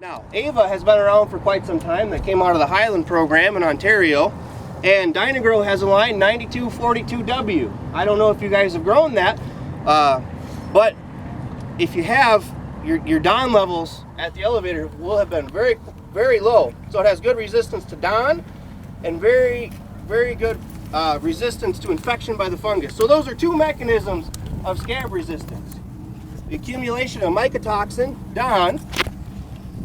Now, Ava has been around for quite some time. That came out of the Highland program in Ontario. And Dynagrow has a line 9242W. I don't know if you guys have grown that, but if you have, your Don levels at the elevator will have been very, very low. So it has good resistance to Don and very, very good resistance to infection by the fungus. So those are two mechanisms of scab resistance. The accumulation of mycotoxin, Don.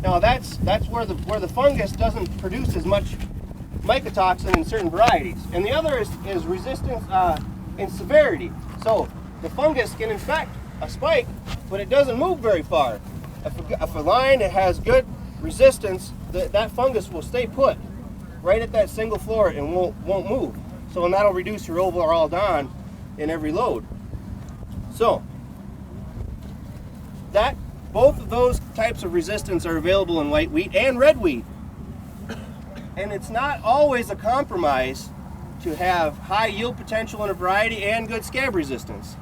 Now that's where the fungus doesn't produce as much mycotoxin in certain varieties. And the other is resistance in severity. So the fungus can infect a spike, but it doesn't move very far. If a line that has good resistance, that fungus will stay put right at that single floor and won't move. So and that'll reduce your overall Don in every load. So both of those types of resistance are available in white wheat and red wheat. And it's not always a compromise to have high yield potential in a variety and good scab resistance.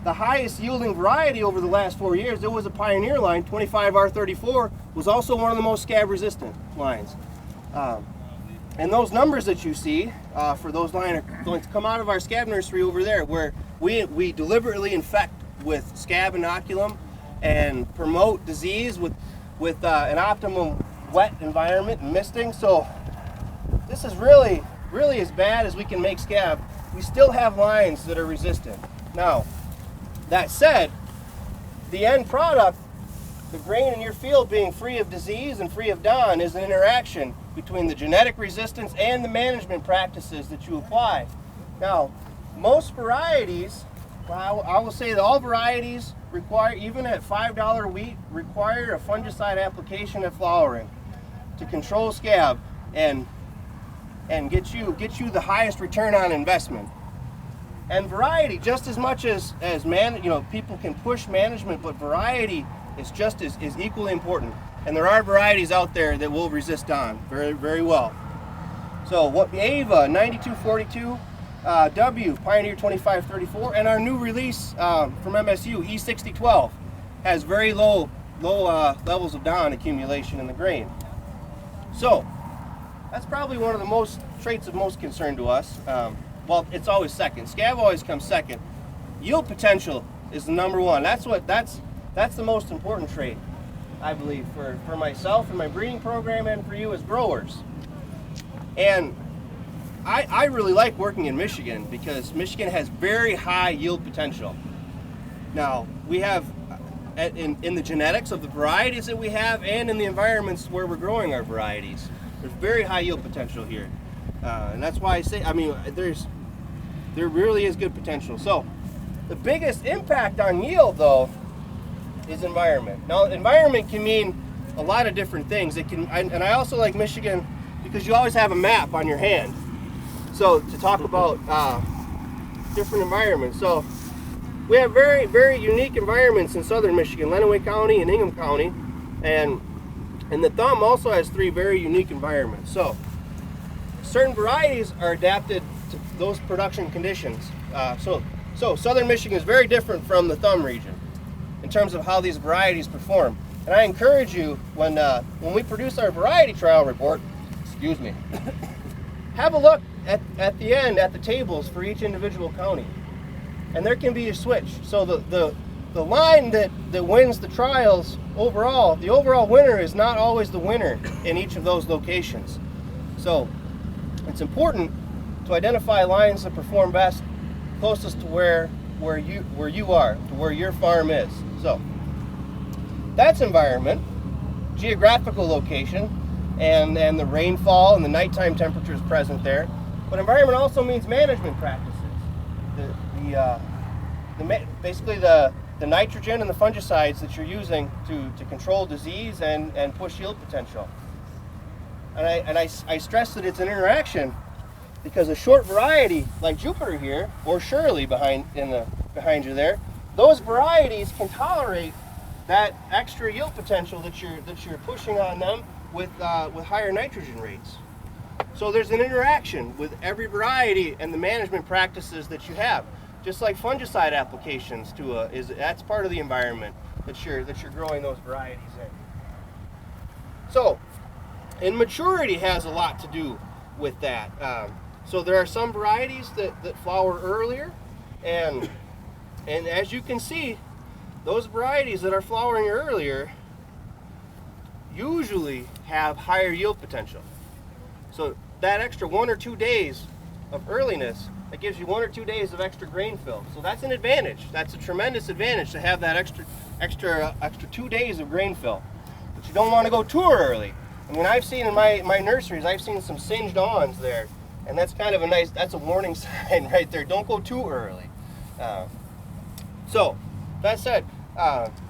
The highest yielding variety over the last 4 years, it was a Pioneer line, 25R34, was also one of the most scab resistant lines. And those numbers that you see for those lines are going to come out of our scab nursery over there, where we deliberately infect with scab inoculum and promote disease with an optimum wet environment and misting. So this is really as bad as we can make scab. We still have lines that are resistant. Now, that said, the end product, the grain in your field being free of disease and free of Don, is an interaction between the genetic resistance and the management practices that you apply. Now, most varieties, I will say that all varieties require, even at $5 wheat, require a fungicide application at flowering to control scab and get you the highest return on investment. And variety, just as much as people can push management, but variety is just is equally important. And there are varieties out there that will resist Don very, very well. So what Ava 9242, W Pioneer 2534, and our new release from MSU E6012 has very low levels of Don accumulation in the grain. So that's probably one of the most traits of most concern to us. Well, it's always second. Scab always comes second. Yield potential is the number one. That's the most important trait, I believe, for myself and my breeding program and for you as growers. And I really like working in Michigan because Michigan has very high yield potential. Now, we have, in the genetics of the varieties that we have and in the environments where we're growing our varieties, there's very high yield potential here. And that's why I say, there really is good potential. So the biggest impact on yield, though, is environment. Now, environment can mean a lot of different things. And I also like Michigan because you always have a map on your hand. So to talk about different environments. So we have very, very unique environments in southern Michigan, Lenawee County and Ingham County. And the thumb also has 3 very unique environments. So certain varieties are adapted to those production conditions. So southern Michigan is very different from the thumb region in terms of how these varieties perform. And I encourage you, when we produce our variety trial report, excuse me, have a look at the end at the tables for each individual county. And there can be a switch. So the line that wins the trials overall, the overall winner is not always the winner in each of those locations. So it's important to identify lines that perform best closest to where you are, to where your farm is. So that's environment, geographical location, and the rainfall and the nighttime temperatures present there. But environment also means management practices. Basically the nitrogen and the fungicides that you're using to control disease and push yield potential. And I stress that it's an interaction because a short variety like Jupiter here, or Shirley behind you there, those varieties can tolerate that extra yield potential that you're pushing on them with higher nitrogen rates. So there's an interaction with every variety and the management practices that you have. Just like fungicide applications that's part of the environment that you're growing those varieties in. So, and maturity has a lot to do with that. So there are some varieties that flower earlier, and as you can see, those varieties that are flowering earlier usually have higher yield potential. So that extra 1 or 2 days of earliness, that gives you 1 or 2 days of extra grain fill. So that's an advantage. That's a tremendous advantage to have that extra 2 days of grain fill. But you don't want to go too early. I mean, I've seen in my nurseries, I've seen some singed awns there, and that's kind of that's a warning sign right there. Don't go too early. So that said,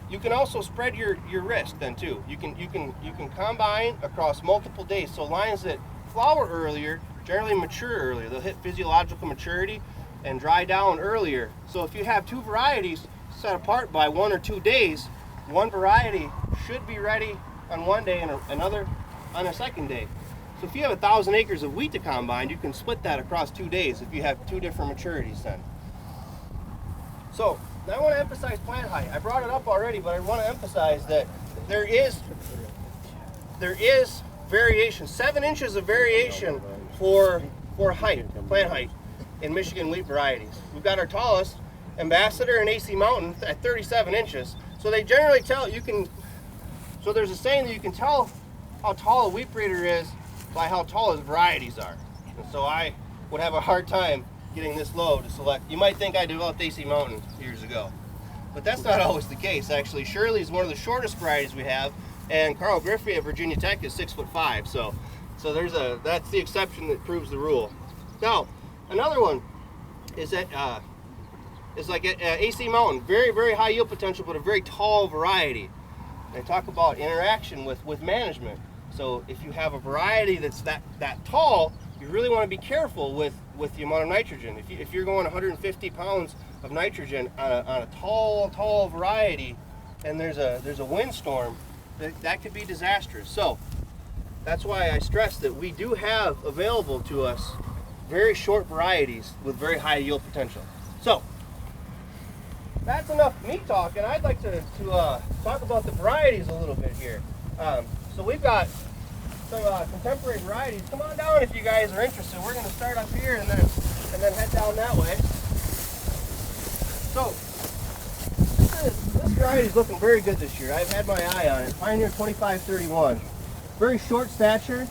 you can also spread your risk then too. You can combine across multiple days. So lines that flower earlier generally mature earlier. They'll hit physiological maturity and dry down earlier. So if you have 2 varieties set apart by 1 or 2 days, one variety should be ready on one day and another on a second day. So if you have 1,000 acres of wheat to combine, you can split that across 2 days if you have 2 different maturities then. So now I want to emphasize plant height. I brought it up already, but I want to emphasize that there is variation, 7 inches of variation for height, plant height in Michigan wheat varieties. We've got our tallest, Ambassador and AC Mountain, at 37 inches. So they generally tell you can. So there's a saying that you can tell how tall a wheat breeder is by how tall his varieties are. And so I would have a hard time getting this low to select. You might think I developed AC Mountain years ago, but that's not always the case. Actually, Shirley is one of the shortest varieties we have, and Carl Griffey at Virginia Tech is 6'5". So that's the exception that proves the rule. Now, another one is that is like AC Mountain, very, very high yield potential, but a very tall variety. They talk about interaction with management. So if you have a variety that's that tall, you really want to be careful with the amount of nitrogen. If you're going 150 pounds of nitrogen on a tall variety, and there's a windstorm, that could be disastrous. So that's why I stress that we do have available to us very short varieties with very high yield potential. So that's enough me talking. I'd like to talk about the varieties a little bit here. So we've got some contemporary varieties. Come on down if you guys are interested. We're going to start up here and then head down that way. So this variety is looking very good this year. I've had my eye on it. Pioneer 2531. Very short stature.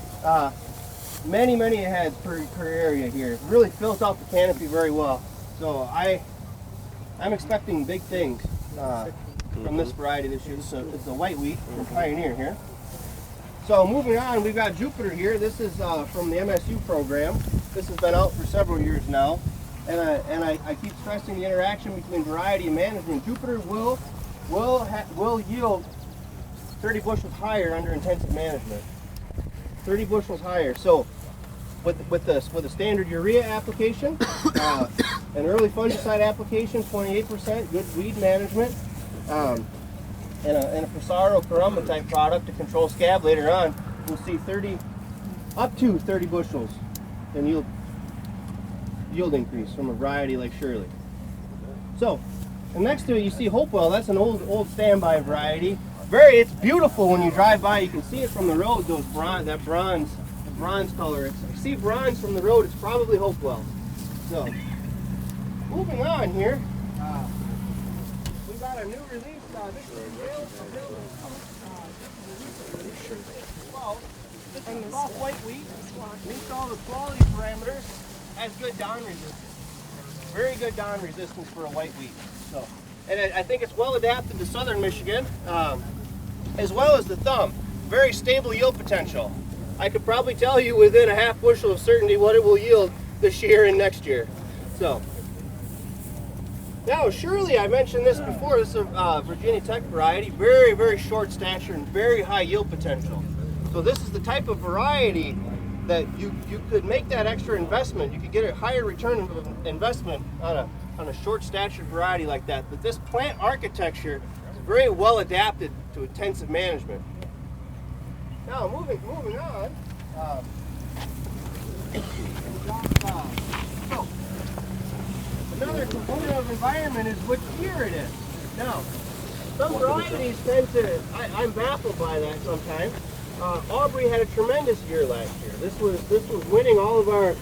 Many heads per area here. It really fills out the canopy very well. So I'm expecting big things from this variety this year. It's a white wheat from Pioneer here. So moving on, we've got Jupiter here. This is from the MSU program. This has been out for several years now, and I keep stressing the interaction between variety and management. Jupiter will yield 30 bushels higher under intensive management. 30 bushels higher. So with a standard urea application, an early fungicide application, 28%, good weed management, and a Prosaro Caramba type product to control scab later on, we'll see up to 30 bushels in yield increase from a variety like Shirley. So, and next to it you see Hopewell. That's an old standby variety. It's beautiful when you drive by. You can see it from the road. That bronze color. If you see bronze from the road, it's probably Hopewell. So, moving on here, we've got a new release. This is soft white wheat. Meets all the quality parameters. Has good down resistance. Very good down resistance for a white wheat. So, and I think it's well adapted to southern Michigan, as well as the thumb. Very stable yield potential. I could probably tell you within a half bushel of certainty what it will yield this year and next year. So. Now, Shirley, I mentioned this before. This is a Virginia Tech variety, very short stature and very high yield potential. So this is the type of variety that you could make that extra investment. You could get a higher return of investment on a short stature variety like that. But this plant architecture is very well adapted to intensive management. Now, moving on. Another component of environment is which year it is. Now, some varieties tend to, I'm baffled by that sometimes. Aubrey had a tremendous year last year. This was winning all of our.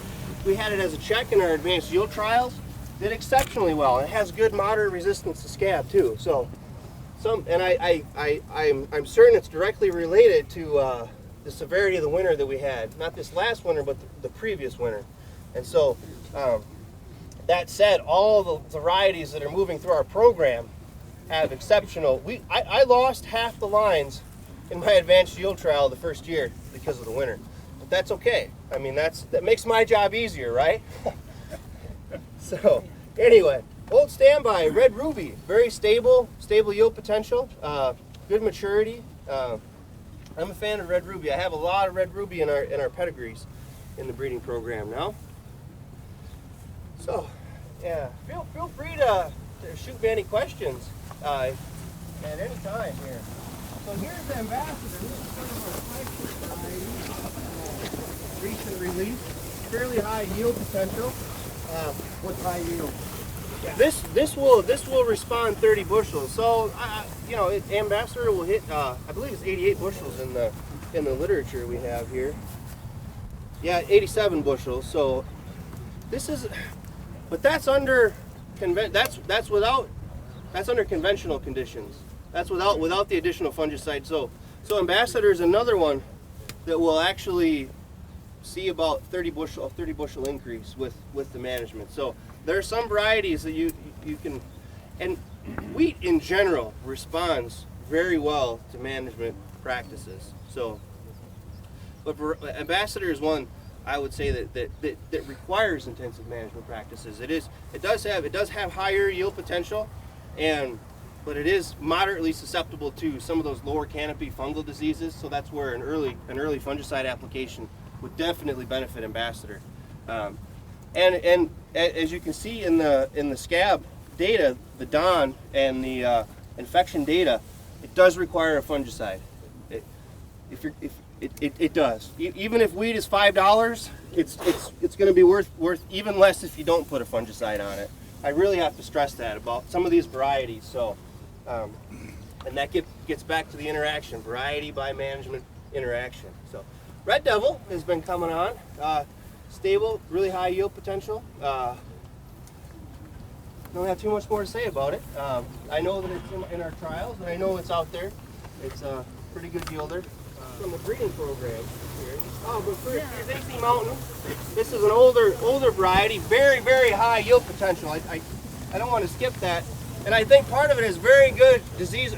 We had it as a check in our advanced yield trials. Did exceptionally well. It has good moderate resistance to scab too. So, I'm certain it's directly related to the severity of the winter that we had. Not this last winter, but the previous winter. And so, that said, all the varieties that are moving through our program have exceptional. I lost half the lines in my advanced yield trial the first year because of the winter, but that's okay. I mean, that makes my job easier, right? So anyway, Old Standby, Red Ruby, very stable yield potential, good maturity. I'm a fan of Red Ruby. I have a lot of Red Ruby in our pedigrees in the breeding program now. So yeah, feel free to shoot me any questions at any time here. So here's the Ambassador. This is sort of our flagship variety, recent release, fairly high yield potential. What's high yield? This will respond 30 bushels. So Ambassador will hit. I believe it's 88 bushels in the literature we have here. Yeah, 87 bushels. So this is, but that's under that's under conventional conditions. That's without the additional fungicide. So Ambassador is another one that will actually see about 30 bushel increase with the management. So there are some varieties that you can, and wheat in general responds very well to management practices. So, but Ambassador is one I would say that requires intensive management practices. It does have higher yield potential, but it is moderately susceptible to some of those lower canopy fungal diseases. So that's where an early fungicide application would definitely benefit Ambassador. And as you can see in the scab data, the DON and the infection data, it does require a fungicide. It does. Even if wheat is $5, it's going to be worth even less if you don't put a fungicide on it. I really have to stress that about some of these varieties. So, and that gets back to the interaction, variety by management interaction. So, Red Devil has been coming on, stable, really high yield potential. Don't have too much more to say about it. I know that it's in our trials, and I know it's out there. It's a pretty good yielder. From the breeding program here. Oh, but first, here's AC Mountain. This is an older variety, very, very high yield potential. I don't want to skip that. And I think part of it is a good disease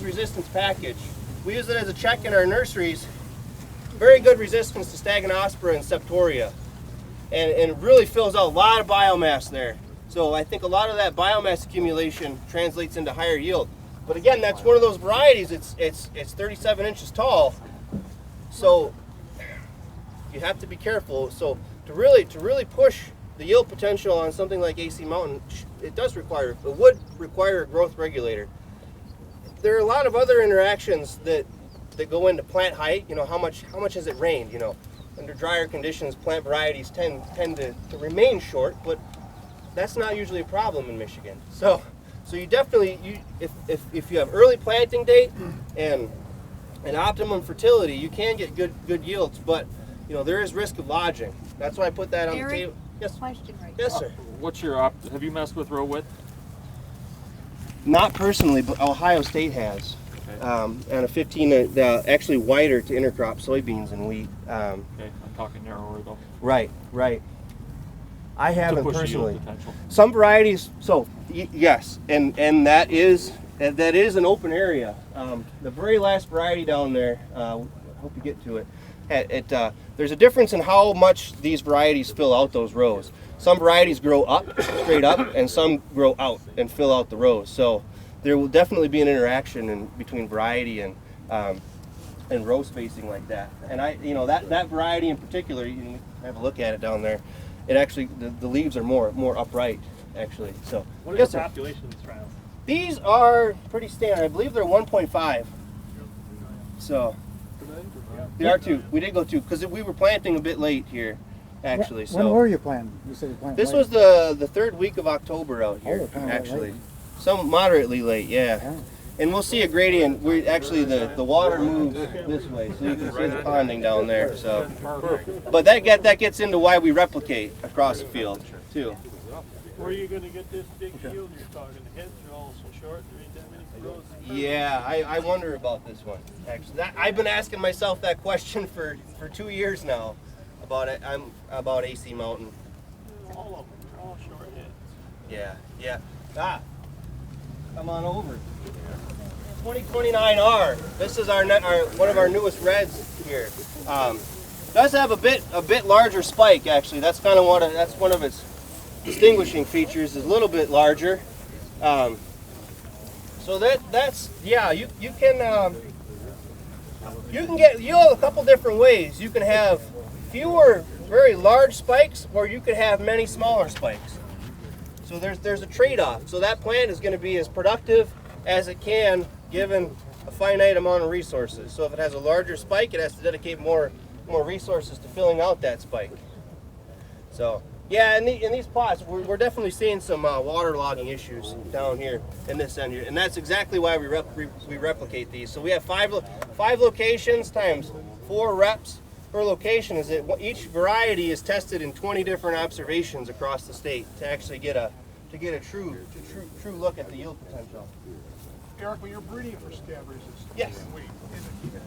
resistance package. We use it as a check in our nurseries. Very good resistance to Staganospora and Septoria. And it really fills out a lot of biomass there. So I think a lot of that biomass accumulation translates into higher yield. But again, that's one of those varieties. It's 37 inches tall, so you have to be careful. So to really push the yield potential on something like AC Mountain, it would require a growth regulator. There are a lot of other interactions that go into plant height. You know, how much has it rained? You know, under drier conditions, plant varieties tend to remain short, but that's not usually a problem in Michigan. So you definitely, if you have early planting date and optimum fertility, you can get good yields, but you know there is risk of lodging. That's why I put that on the table. Yes. Question right Yes, sir. What's your have you messed with row width? Not personally, but Ohio State has. Okay. And a 15, actually wider to intercrop soybeans and wheat. Okay, I'm talking narrower though. Right. I haven't push the yield personally. potential. Some varieties, so yes, and that is an open area. The very last variety down there, I hope you get to it. There's a difference in how much these varieties fill out those rows. Some varieties grow up, straight up, and some grow out and fill out the rows. So there will definitely be an interaction between variety and row spacing like that. And that variety in particular, you can have a look at it down there. It actually, the leaves are more upright, actually. So What is the population of these trials? these are pretty standard. I believe they're 1.5. So they are two. We did go two because we were planting a bit late here, actually. When were you planting? You said you planted This late. was the third week of October out here, Oh, kinda actually. late. Some moderately late, yeah. And we'll see a gradient. We actually the water moves this way, so you can see the ponding down there. So, but that gets into why we replicate across the field too. Where are you going to get this big yield you're talking? The heads are all so short, there ain't that many rows. Yeah, I wonder about this one. Actually, I've been asking myself that question for 2 years now about it. I'm about AC Mountain. All of them, they're all short heads. Yeah. Come on over. 2029R. This is our one of our newest reds here. Does have a bit larger spike actually. That's kind of one of its distinguishing features. Is a little bit larger. So that's yeah. You can have a couple different ways. You can have fewer very large spikes, or you could have many smaller spikes. So there's a trade-off. So that plant is going to be as productive as it can given a finite amount of resources. So if it has a larger spike, it has to dedicate more resources to filling out that spike. So yeah, in these plots, we're definitely seeing some waterlogging issues down here in this end here, and that's exactly why we replicate these. So we have five locations times 4 reps per location. Is that each variety is tested in 20 different observations across the state to actually get a true look at the yield potential. Eric, when you're breeding for scab resistance, Yes.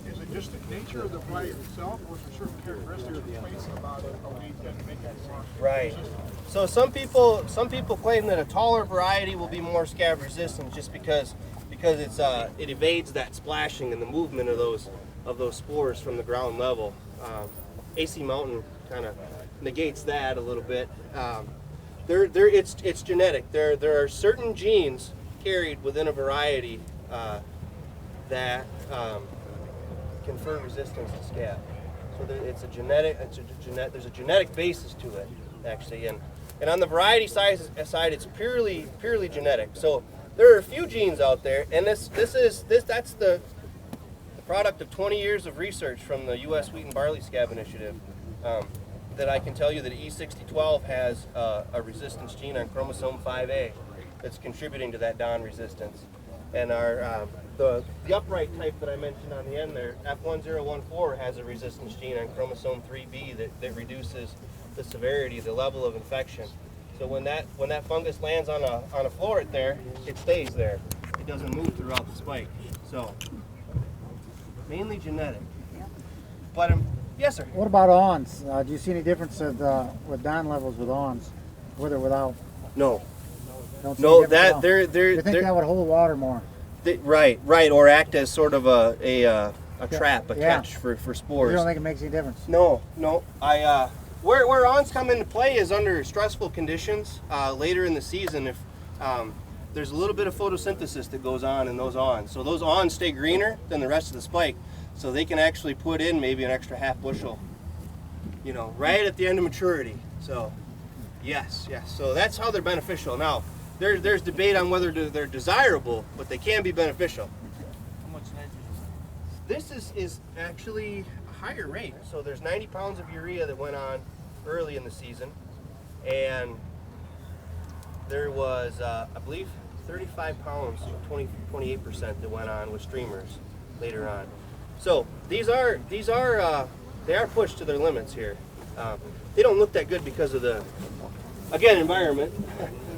is it just the nature of the variety itself, or is there certain characteristics of the place about it that make it more Right. resistant? So some people claim that a taller variety will be more scab resistant just because it evades that splashing and the movement of those spores from the ground level. AC Mountain kind of negates that a little bit. It's genetic. There are certain genes carried within a variety that confer resistance to scab. So there's a genetic basis to it actually, and on the variety side it's purely genetic. So there are a few genes out there, and that's the product of 20 years of research from the U.S. Wheat and Barley Scab Initiative. That I can tell you that E6012 has a resistance gene on chromosome 5A that's contributing to that Don resistance. And our the upright type that I mentioned on the end there, F1014, has a resistance gene on chromosome 3B that reduces the severity, the level of infection. So when that fungus lands on a floret there, it stays there. It doesn't move throughout the spike. So mainly genetic. But yes, sir. What about awns? Do you see any difference with Don levels with awns, with or without? No. Don't see No, any difference that at all? they're You think that would hold water more? right, or act as sort of a trap, a Yeah. catch for You spores. don't think it makes any difference? No. Where awns come into play is under stressful conditions later in the season. If there's a little bit of photosynthesis that goes on in those awns, so those awns stay greener than the rest of the spike, so they can actually put in maybe an extra half bushel, right at the end of maturity. So yes. So that's how they're beneficial. Now there's debate on whether they're desirable, but they can be beneficial. How much nitrogen? This is actually a higher rate. So there's 90 pounds of urea that went on early in the season, and there was, I believe, 35 pounds, 28% that went on with streamers later on. So they are pushed to their limits here. They don't look that good because of the, again, environment.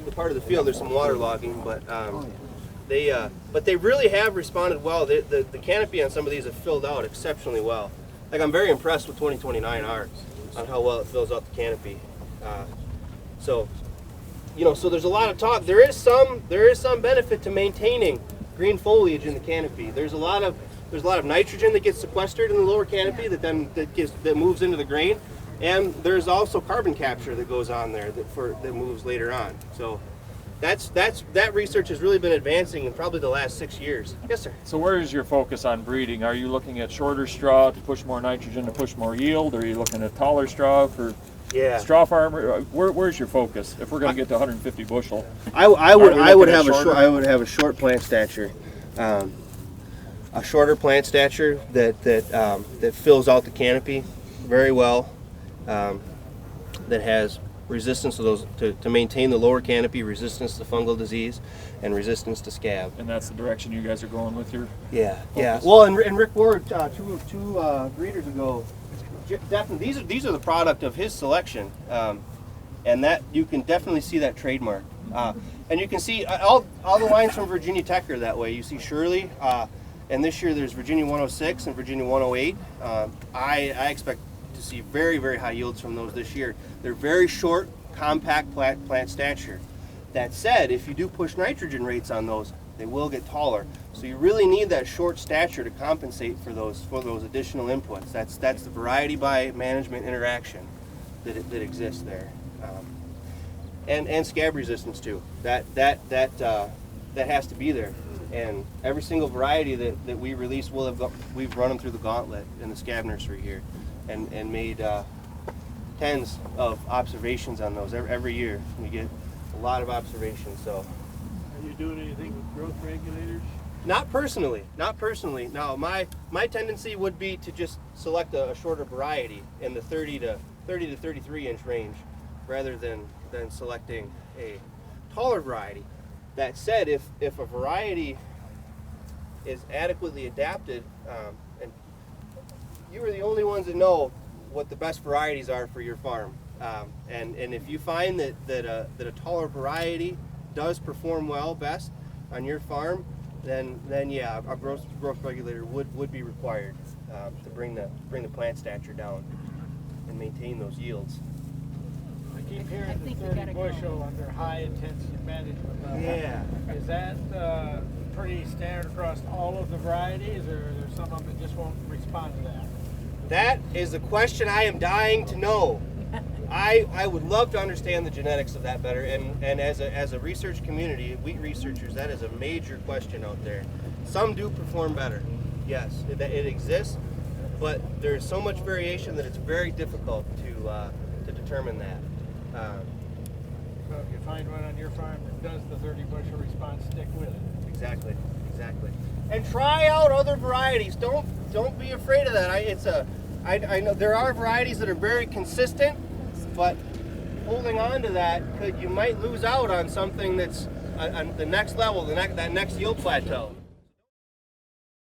The part of the field there's some waterlogging, but they really have responded well. The canopy on some of these have filled out exceptionally well. Like, I'm very impressed with 2029R on how well it fills out the canopy. So there's a lot of talk. There is some benefit to maintaining green foliage in the canopy. There's a lot of nitrogen that gets sequestered in the lower canopy that moves into the grain, and there's also carbon capture that goes on there that moves later on. So that research has really been advancing in probably the last 6 years. Yes, sir. So where is your focus on breeding? Are you looking at shorter straw to push more nitrogen to push more yield? Or are you looking at taller straw for straw farmer? Where's your focus? If we're going to get to 150 bushel, I would have shorter? a short plant stature, a shorter plant stature that fills out the canopy very well, that has resistance to those, to maintain the lower canopy, resistance to fungal disease, and resistance to scab. And that's the direction you guys are going with your. Yeah, yeah. Focus. Well, and Rick Ward, two breeders ago, definitely these are the product of his selection, and that you can definitely see that trademark. And you can see all the lines from Virginia Tech are that way. You see Shirley, and this year there's Virginia 106 and Virginia 108. I expect to see very, very high yields from those this year. They're very short, compact plant stature. That said, if you do push nitrogen rates on those, they will get taller. So you really need that short stature to compensate for those additional inputs. That's the variety by management interaction that exists there, and scab resistance too. That has to be there. And every single variety that we release, we've run them through the gauntlet in the scab nursery here, and made tens of observations on those every year. We get a lot of observations. So. Are you doing anything with growth regulators? Not personally. No, my tendency would be to just select a shorter variety in the 30 to 33 inch range, rather than selecting a taller variety. That said, if a variety is adequately adapted, and you are the only ones that know what the best varieties are for your farm, and if you find that a taller variety does perform well best on your farm, then yeah, a growth regulator would be required to bring the plant stature down and maintain those yields. I keep hearing the 30 bushel under high intensity management. Yeah. Is that pretty standard across all of the varieties, or are there some of them that just won't respond to that? That is a question I am dying to know. I would love to understand the genetics of that better, and as a research community, wheat researchers, that is a major question out there. Some do perform better, yes, it exists, but there's so much variation that it's very difficult to determine that. So if you find one on your farm that does the 30 bushel response, stick with it. Exactly. And try out other varieties. Don't be afraid of that. I know there are varieties that are very consistent, but holding on to that, you might lose out on something that's on the next level, that next yield plateau.